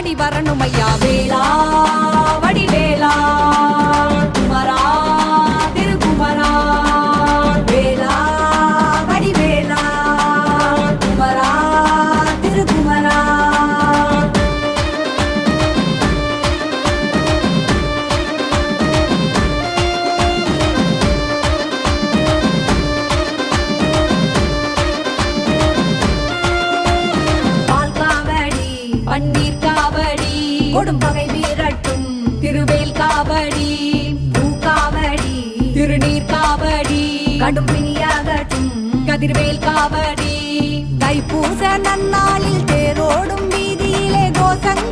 ஆடி வரணும் ஐயா வேளா வடிவேலா குமரா திருக்குமரா வேளா வடிவேலா குமரா திருக்குமரா பன்னீர் காவடி கொடும்பகை வீரட்டும் திருவேல் காவடி பூக்காவடி திருநீர் காவடி கடும் பிணியாகட்டும் கதிர்வேல் காவடி தைப்பூச நன்னாளில் தேரோடும் வீதியிலே கோஷங்கள்